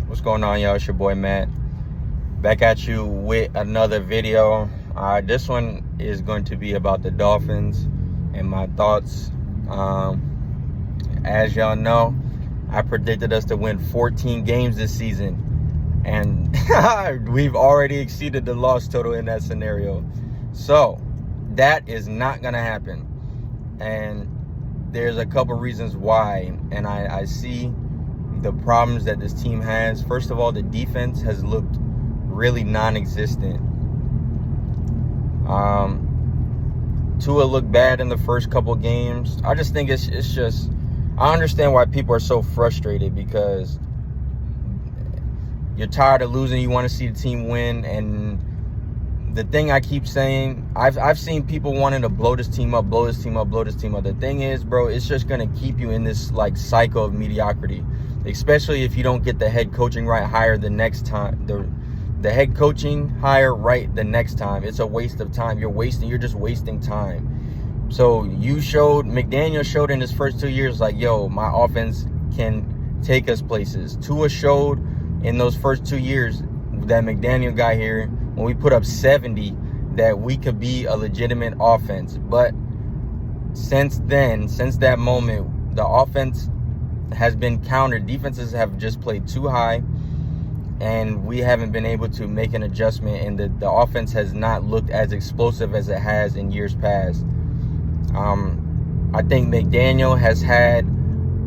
What's going on, y'all? It's your boy Matt, back at you with another video. This one is going to be about the Dolphins and my thoughts. As y'all know, I predicted us to win 14 games this season, and we've already exceeded the loss total in that scenario. So that is not gonna happen, and there's a couple reasons why. And I see the problems that this team has. First of all, the defense has looked really non-existent. Tua looked bad in the first couple games. I just think it's just, I understand why people are so frustrated, because you're tired of losing. You want to see the team win. And the thing I keep saying, I've seen people wanting to blow this team up. The thing is, bro, it's just going to keep you in this like cycle of mediocrity, especially if you don't get the head coaching right hire the next time. The head coaching hire right the next time. It's a waste of time. You're just wasting time. So McDaniel showed in his first 2 years, like, yo, my offense can take us places. Tua showed in those first 2 years that McDaniel got here, when we put up 70, that we could be a legitimate offense. But since then, since that moment, the offense has been countered. Defenses have just played too high, and we haven't been able to make an adjustment, and the offense has not looked as explosive as it has in years past. I think McDaniel has had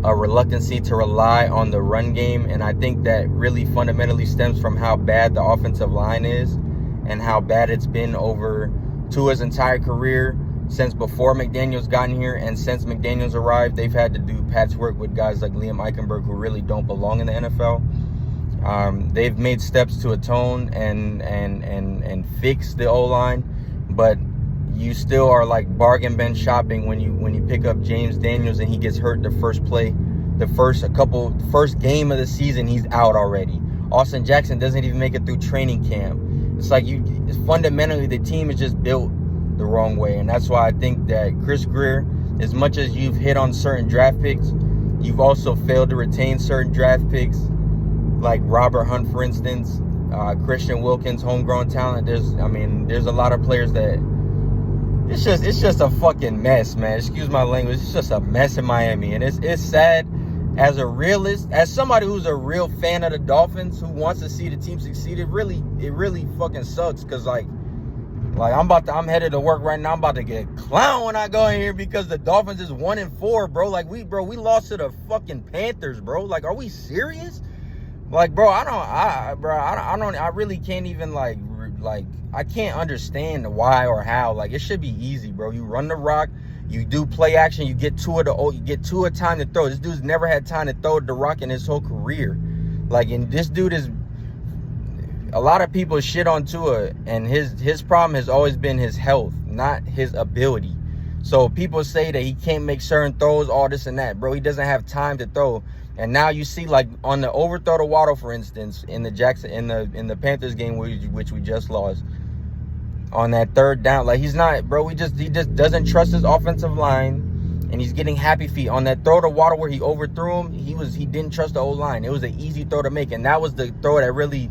a reluctancy to rely on the run game, and I think that really fundamentally stems from how bad the offensive line is and how bad it's been over Tua's entire career, since before McDaniel's gotten here and since McDaniel's arrived. They've had to do patchwork with guys like Liam Eichenberg, who really don't belong in the NFL. They've made steps to atone and fix the O-line, but you still are like bargain bin shopping when you pick up James Daniels and he gets hurt the first play, first game of the season, he's out already. Austin Jackson doesn't even make it through training camp. It's like it's fundamentally, the team is just built the wrong way. And that's why I think that Chris Grier, as much as you've hit on certain draft picks, you've also failed to retain certain draft picks, like Robert Hunt, for instance, Christian Wilkins, homegrown talent. There's a lot of players that it's just a fucking mess, man. Excuse my language. It's just a mess in Miami, and it's sad. As a realist, as somebody who's a real fan of the Dolphins, who wants to see the team succeed, it really fucking sucks. Cause like I'm headed to work right now. I'm about to get clown when I go in here because the Dolphins is 1-4, bro. Like we lost to the fucking Panthers, bro. Like, are we serious? Like, bro, I really can't even like I can't understand the why or how. Like, it should be easy, bro. You run the rock, you do play action, you get Tua time to throw. This dude's never had time to throw the rock in his whole career. Like, and this dude is, a lot of people shit on Tua, and his problem has always been his health, not his ability. So people say that he can't make certain throws, all this and that. Bro, he doesn't have time to throw. And now you see, like, on the overthrow to Waddle, for instance, in the Panthers game, which we just lost, on that third down, like, he's not, bro. He just doesn't trust his offensive line, and he's getting happy feet. On that throw to Waddle where he overthrew him, he didn't trust the O-line. It was an easy throw to make, and that was the throw that really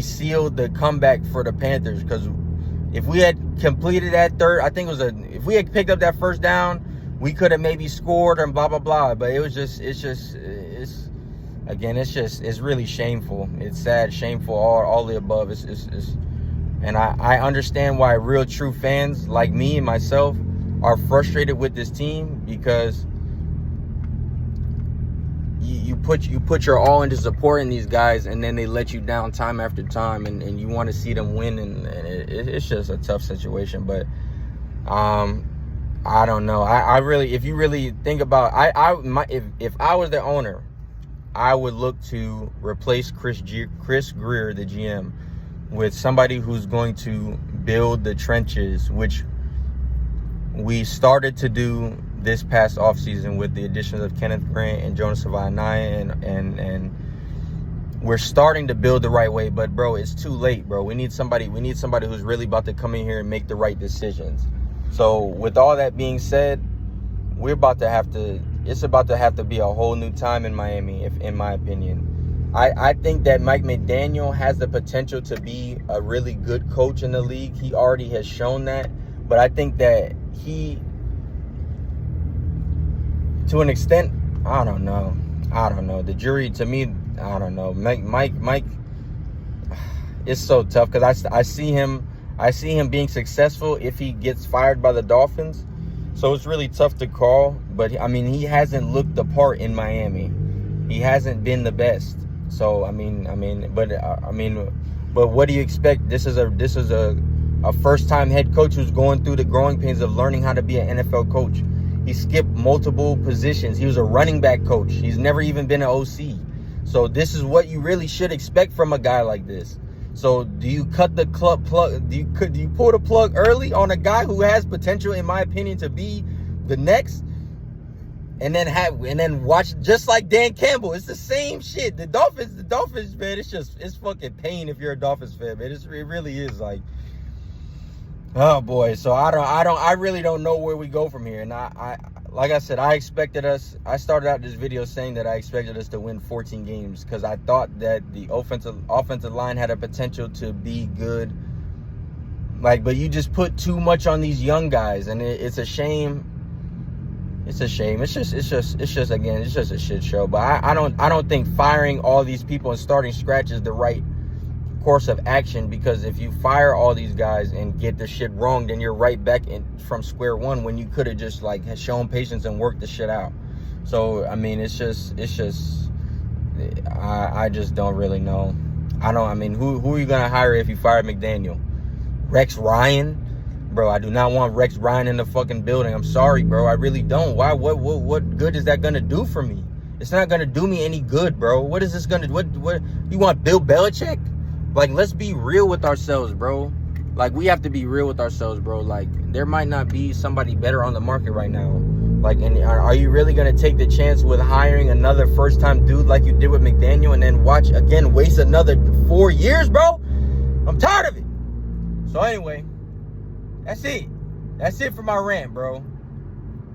sealed the comeback for the Panthers. Because if we had completed that third, I think if we had picked up that first down, we could have maybe scored and blah, blah, blah. But it's really shameful. It's sad, shameful, all the above. And I understand why real true fans like me and myself are frustrated with this team, because you put your all into supporting these guys, and then they let you down time after time, and you want to see them win, and it's just a tough situation. But I don't know. I really, if you really think about, if I was the owner, I would look to replace Chris Grier, the GM, with somebody who's going to build the trenches, which we started to do this past offseason with the additions of Kenneth Grant and Jonas Savaiinaea, and we're starting to build the right way. But bro, it's too late, bro. We need somebody who's really about to come in here and make the right decisions. So with all that being said, it's about to have to be a whole new time in Miami, in my opinion. I think that Mike McDaniel has the potential to be a really good coach in the league. He already has shown that. But I think that he, to an extent, I don't know. The jury, to me, I don't know. Mike, it's so tough because I see him being successful if he gets fired by the Dolphins. So it's really tough to call. But I mean, he hasn't looked the part in Miami. He hasn't been the best. So but what do you expect? This is a first-time head coach who's going through the growing pains of learning how to be an NFL coach. He skipped multiple positions. He was a running back coach. He's never even been an OC. So this is what you really should expect from a guy like this. So do you cut the plug? Do you pull the plug early on a guy who has potential, in my opinion, to be the next? And then watch, just like Dan Campbell. It's the same shit. The Dolphins, man, it's fucking pain if you're a Dolphins fan, man. It really is, like, oh boy. So I really don't know where we go from here. And I like I said, I started out this video saying that I expected us to win 14 games because I thought that the offensive line had a potential to be good. Like, but you just put too much on these young guys, and it's a shame. It's a shame. It's just a shit show. But I don't think firing all these people and starting scratch is the right course of action, because if you fire all these guys and get the shit wrong, then you're right back from square one when you could have just like shown patience and worked the shit out. So I mean, it's just I just don't really know. Who are you gonna hire if you fire McDaniel? Rex Ryan? Bro, I do not want Rex Ryan in the fucking building. I'm sorry, bro. I really don't. Why? What good is that gonna do for me? It's not gonna do me any good, bro. What is this gonna? What? You want Bill Belichick? Like, let's be real with ourselves, bro. Like, we have to be real with ourselves, bro. Like, there might not be somebody better on the market right now. Like, and are you really gonna take the chance with hiring another first-time dude like you did with McDaniel, and then waste another 4 years, bro? I'm tired of it. So anyway. That's it. That's it for my rant, bro.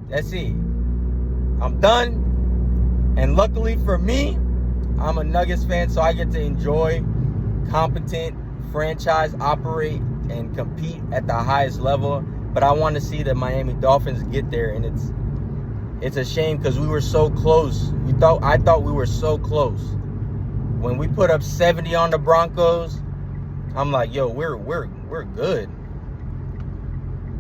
That's it. I'm done. And luckily for me, I'm a Nuggets fan, so I get to enjoy competent franchise operate and compete at the highest level. But I want to see the Miami Dolphins get there, and it's a shame because we were so close. I thought we were so close. When we put up 70 on the Broncos, I'm like, yo, we're good.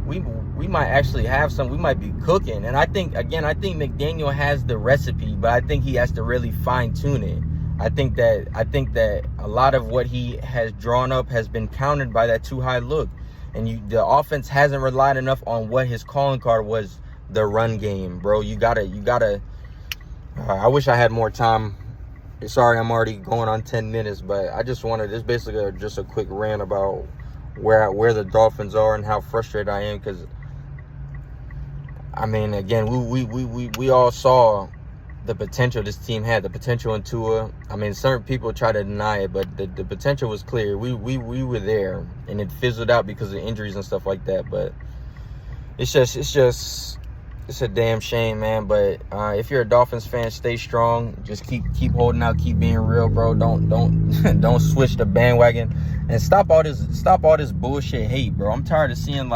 We might actually have some. We might be cooking. And I think McDaniel has the recipe, but I think he has to really fine tune it. I think that a lot of what he has drawn up has been countered by that too high look, and the offense hasn't relied enough on what his calling card was, the run game, bro. You gotta. I wish I had more time. Sorry, I'm already going on 10 minutes, but I just wanted this basically just a quick rant about where the Dolphins are and how frustrated I am, because I mean, again, we all saw the potential this team had, the potential in Tua. I mean, certain people try to deny it, but the potential was clear. We were there, and it fizzled out because of injuries and stuff like that. But it's a damn shame, man. But if you're a Dolphins fan, stay strong. Just keep holding out, keep being real, bro. Don't switch the bandwagon, and stop all this bullshit hate, bro. I'm tired of seeing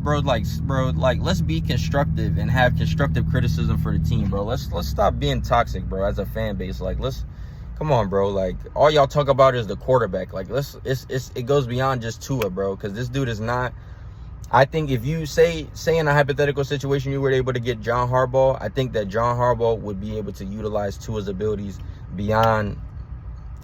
bro, let's be constructive and have constructive criticism for the team, bro. Let's stop being toxic, bro, as a fan base. Like, come on, bro. Like, all y'all talk about is the quarterback. Like, it goes beyond just Tua, bro, because this dude is not. I think if you say in a hypothetical situation you were able to get John Harbaugh, I think that John Harbaugh would be able to utilize Tua's abilities beyond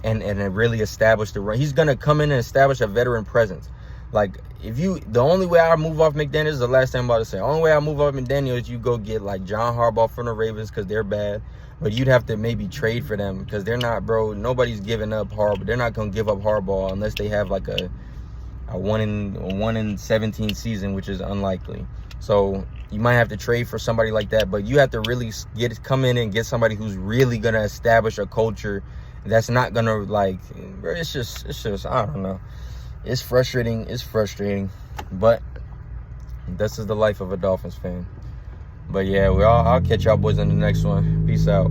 and really establish the run. He's gonna come in and establish a veteran presence. Like, the only way I move off McDaniel is the last thing I'm about to say. The only way I move off McDaniel is you go get like John Harbaugh from the Ravens because they're bad, but you'd have to maybe trade for them because they're not, bro. Nobody's giving up Harbaugh. They're not gonna give up Harbaugh unless they have like a 1 in 17 season, which is unlikely. So you might have to trade for somebody like that, but you have to really come in and get somebody who's really gonna establish a culture that's not gonna, like, bro, it's just I don't know. It's frustrating. But this is the life of a Dolphins fan. But yeah, I'll catch y'all boys in the next one. Peace out.